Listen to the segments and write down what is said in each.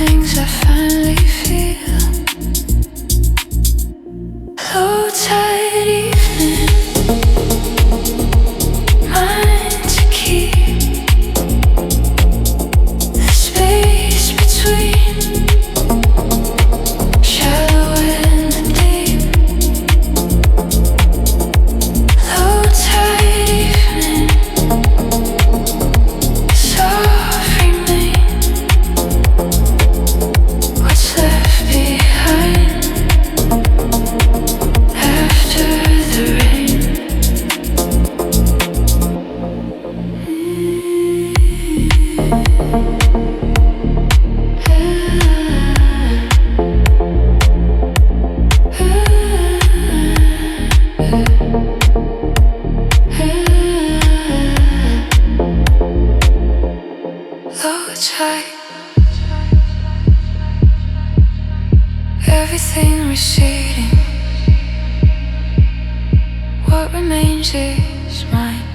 things I finally feel. Low tide evening, mine to keep. The space between shallow and the deep. Low tide evening, soft remain. What's left behind after the rain? Low tide, everything receding. What remains is mine.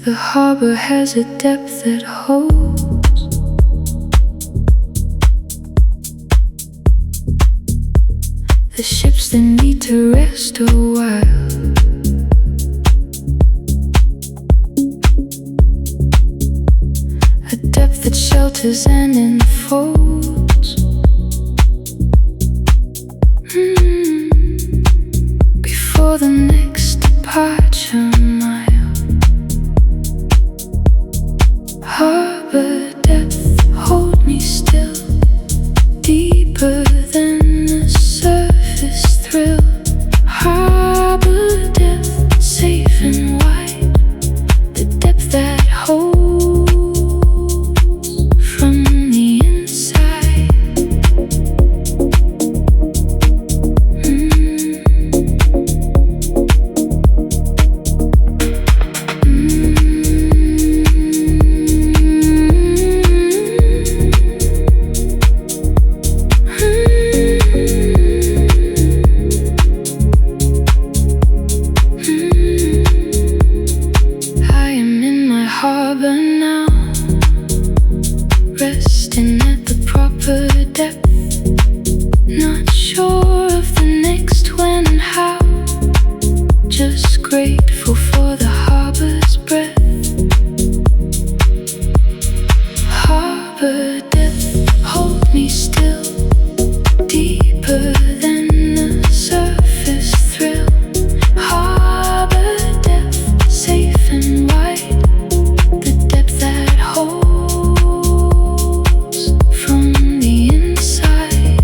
The harbor has a depth that holds the ships that need to rest a while. A depth that shelters and enfolds before the next departure mile. Harbor depth, hold me still, deeper than the surface thrill. Harbor depth, safe and wide, the depth that holds from the inside. I am in my harbor now, resting at the proper depth. Not sure of the next when and how, just grateful for the harbor's breath. Harbor depth, hold me still, deeper than the surface thrill. Harbor depth, safe and wide, the depth that holds from the inside.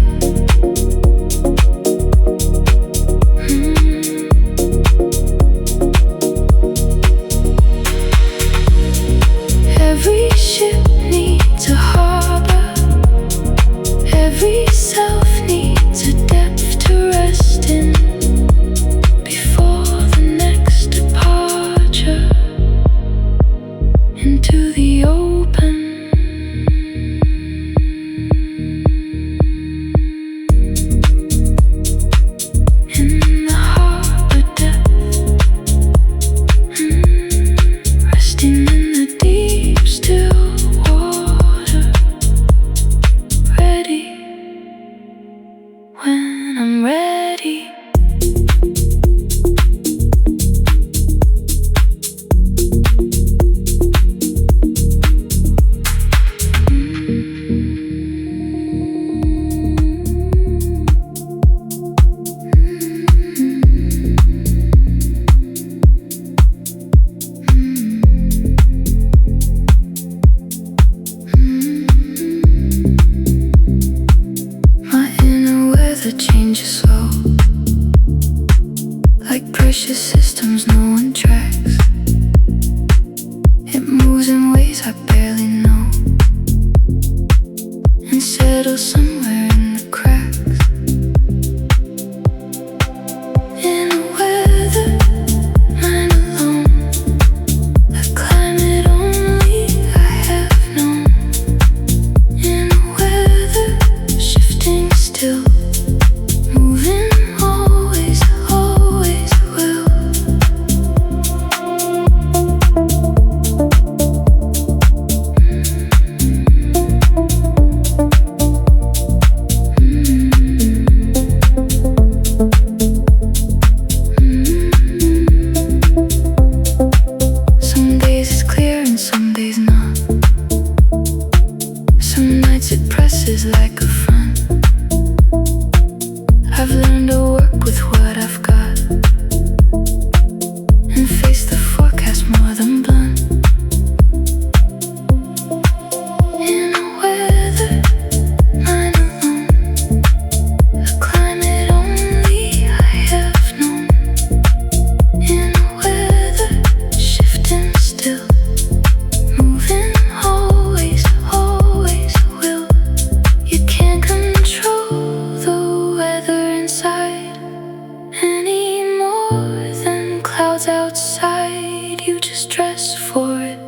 world's outside, you just dress for it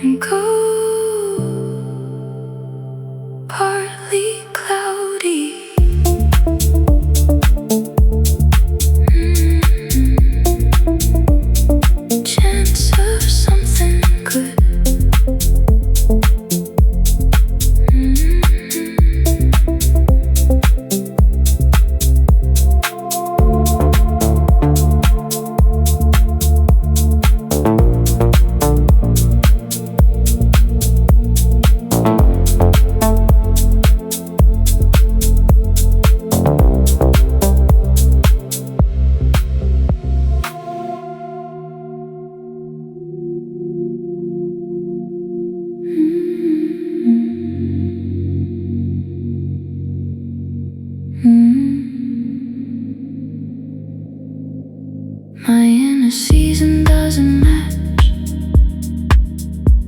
and go. Partly cloudy. Chance of something good. My inner season doesn't match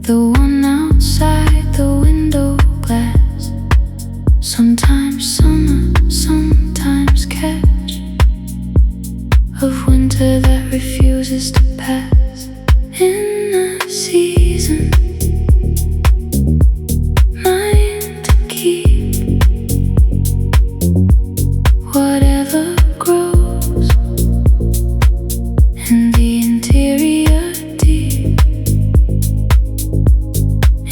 the one outside the window glass. Sometimes summer, sometimes catch of winter that refuses to pass. In the season, mine to keep. Whatever grows in the interior deep.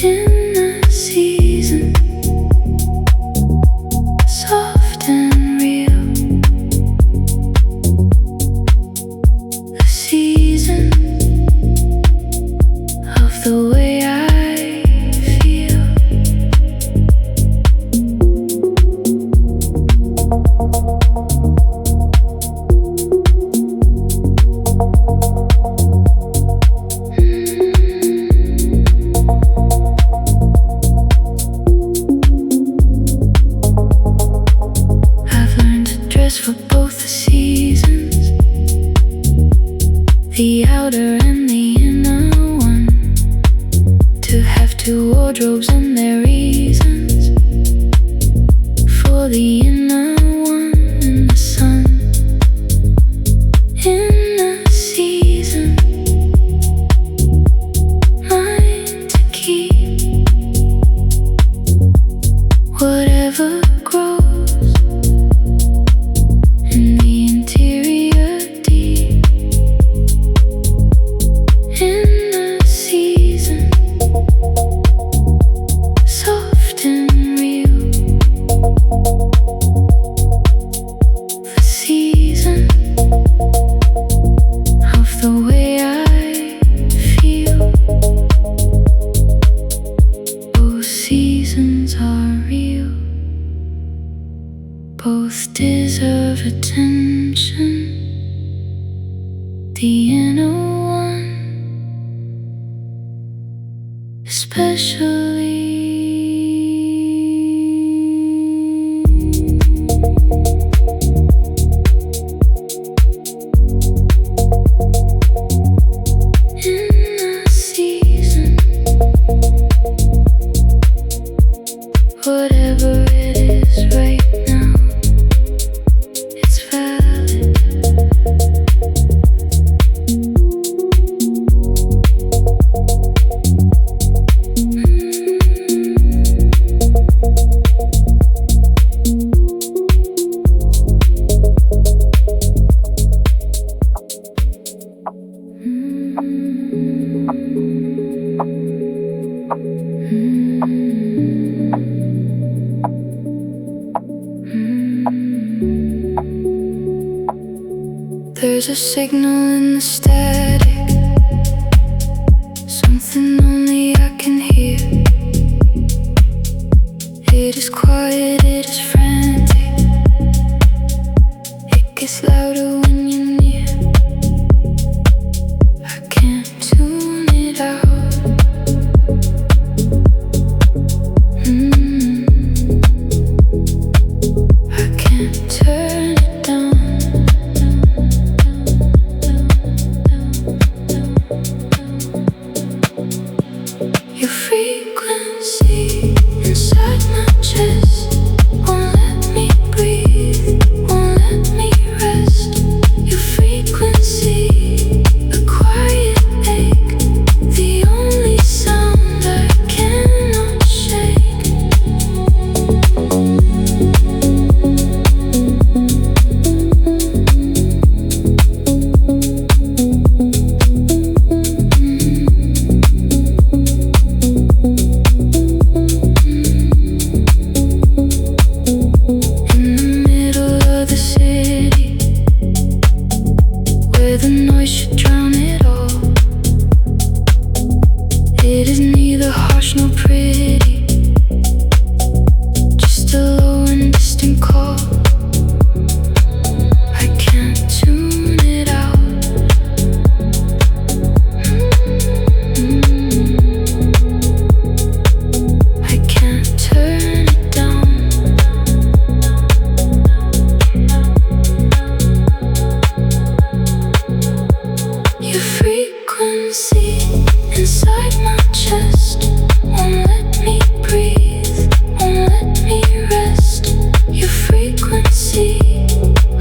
In the season, soft and real. The season of the way I feel. I've learned to dress for both the seasons, the outer and the inner one. To have two wardrobes and their reasons. For the inner one in the sun. In the season, mine to keep. Whatever grows in the interior deep. In the season, soft and real. The season of the way I feel. Both seasons are real. Both deserve attention. The inner one, especially. In the season, whatever it is right now, it's valid. There's a signal in the static, something only I can hear. It is quiet, it is frantic. It gets louder when you're near. I can't tune it out. I can't turn it down. Your frequency inside my chest won't let me breathe, won't let me rest. where the noise should drown it all. It is neither harsh nor pretty, just a low and distant call. I can't tune it out. I can't turn it down. Your frequency inside my chest won't let me breathe, won't let me rest. Your frequency,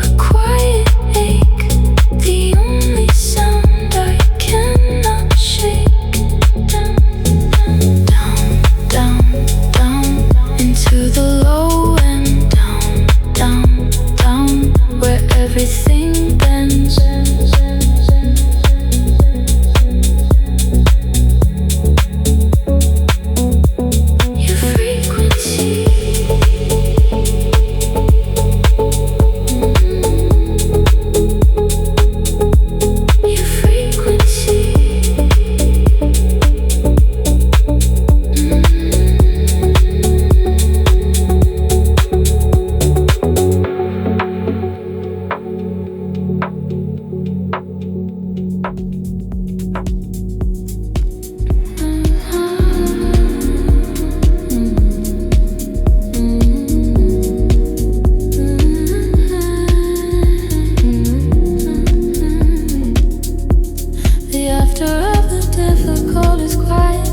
a quiet ache, the only sound I cannot shake. Down, down, down, down, into the low end. Down, down, down, where everything bends. Your frequency, your frequency. The after of the difficult is quiet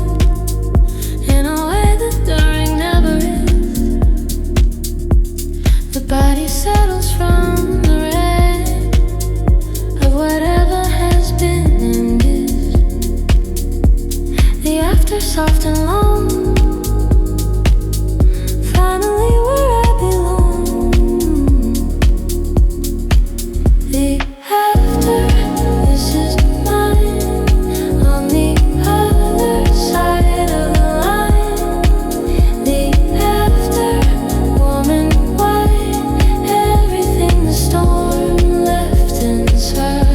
in a way that during never is. The body settles from the red of whatever has been and is. The after soft and long, finally where I belong. The after, this is mine, on the other side of the line. The after, woman white, everything the storm left inside.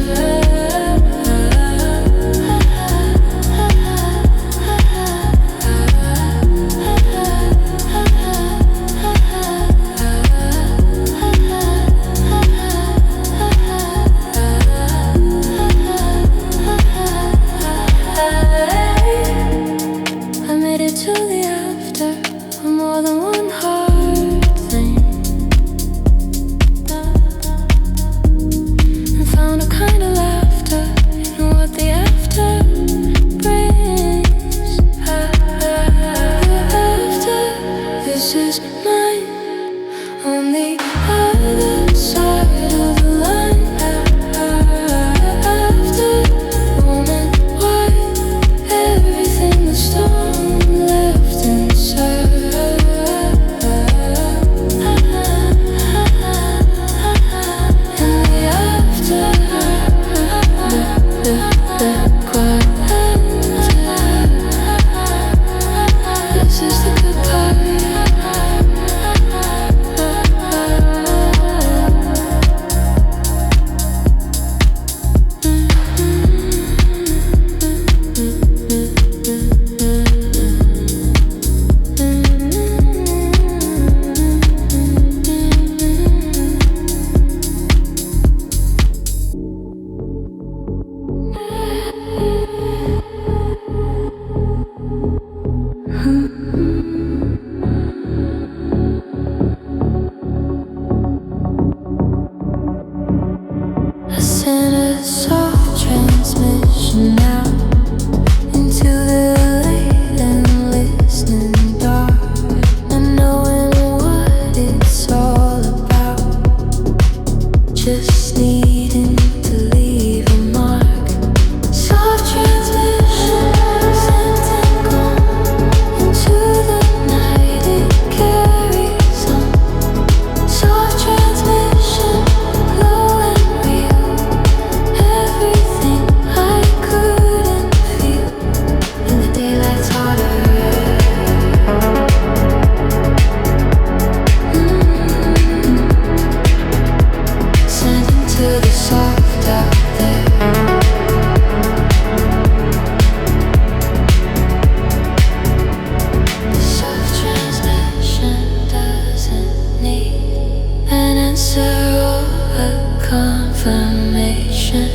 affirmation.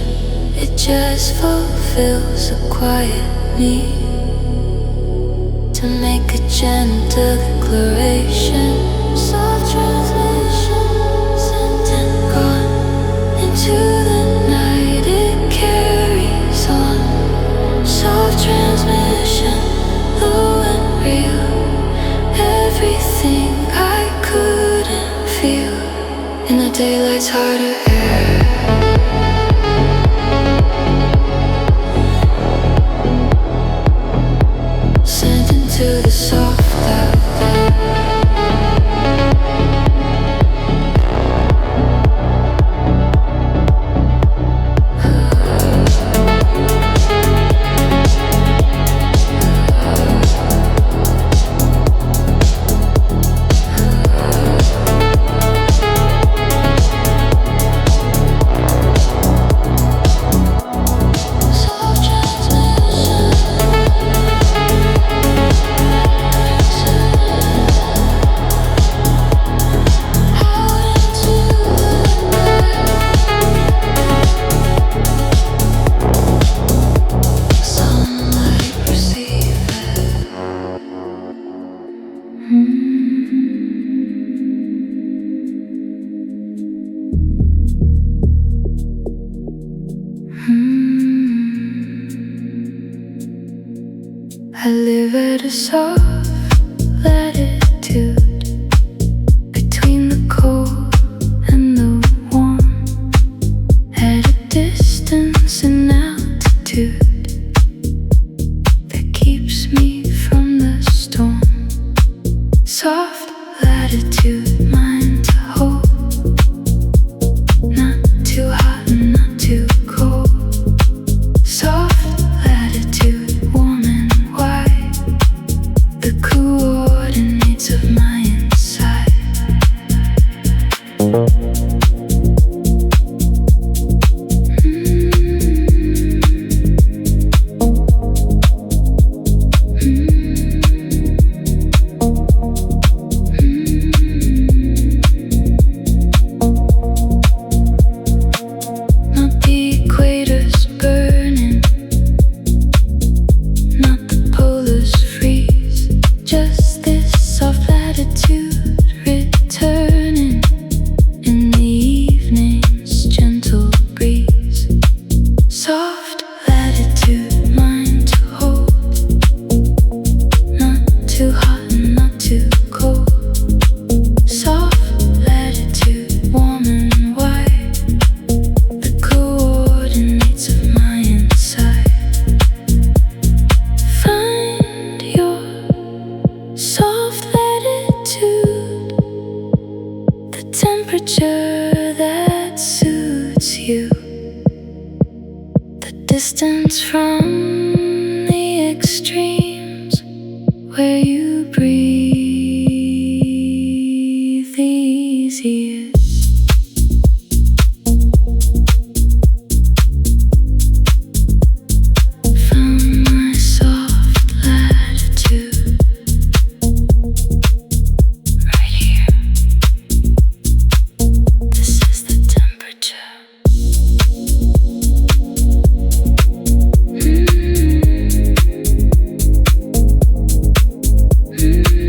It just fulfills a quiet need to make a gentle declaration. Soft transmission sent and gone into the night. It carries on. Soft transmission, low and real. Everything I couldn't feel in the daylight's harder air. Sent into the soft cloud. I live at a soft latitude between the cold and the warm, at a distance and altitude that keeps me from the storm. Soft latitude, mine to hold, not too hot and not too cold. Soft latitude, warm and wide, the coordinates of my inside. Not the equators burning, not the polars freeze, just this soft latitude returning in the evening's gentle breeze. Soft latitude, mine to hold, not too hot and not too cold. Soft latitude, warm and wide, the coordinates of my inside. Find your soft latitude, the temperature that suits you, the distance from the extremes where you breathe the easiest. Found my soft latitude right here. This is the temperature. Mm-hmm.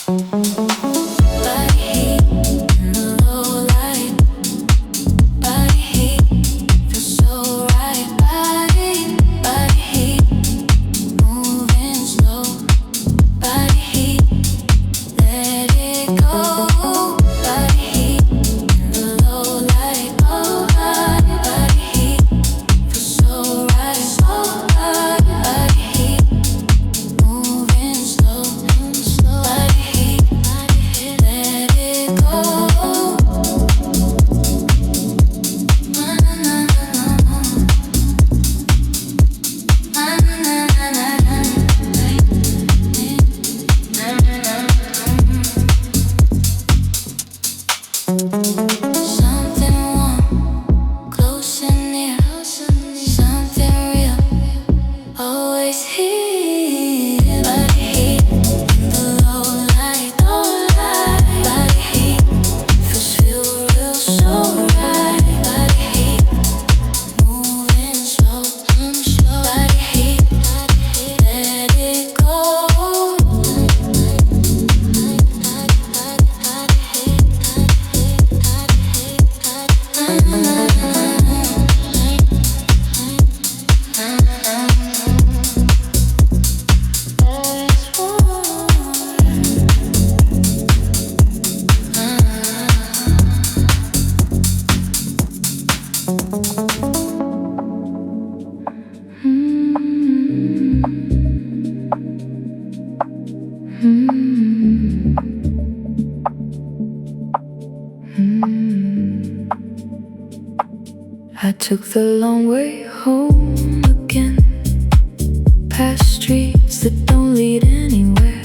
Body heat in the low light. Body heat feels so right. Body heat moving slow. Body heat, let it go. Body heat in the low light. Oh, body heat feels so right. Body heat moving slow. Body heat, let it go. Na na na na Something warm, close and near. Something real, always here. Body heat in the low light. Body heat feels real so right. Body heat moving slow. Body heat, let it go. I took the long way home again, past streets that don't lead anywhere,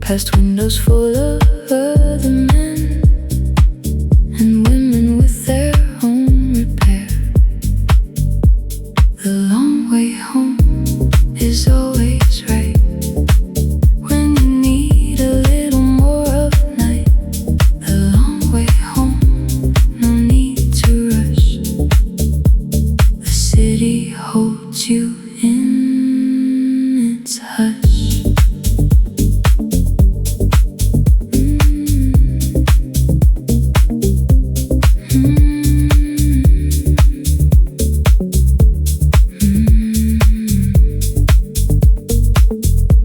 past windows full of other men and women with their own repair. The long way home is always right when you need a little more of night. The long way home, no need to rush. The city holds you in its hush.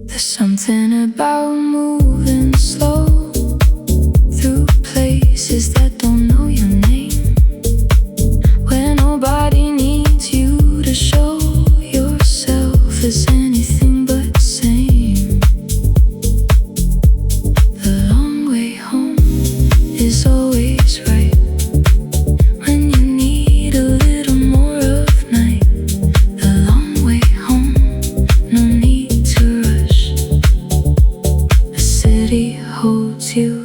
There's something about moving slow through places that don't know your name, where nobody needs you to show yourself as anything but sane. The long way home is always right when you need a little more of night. The long way home, no need to rush. The city holds you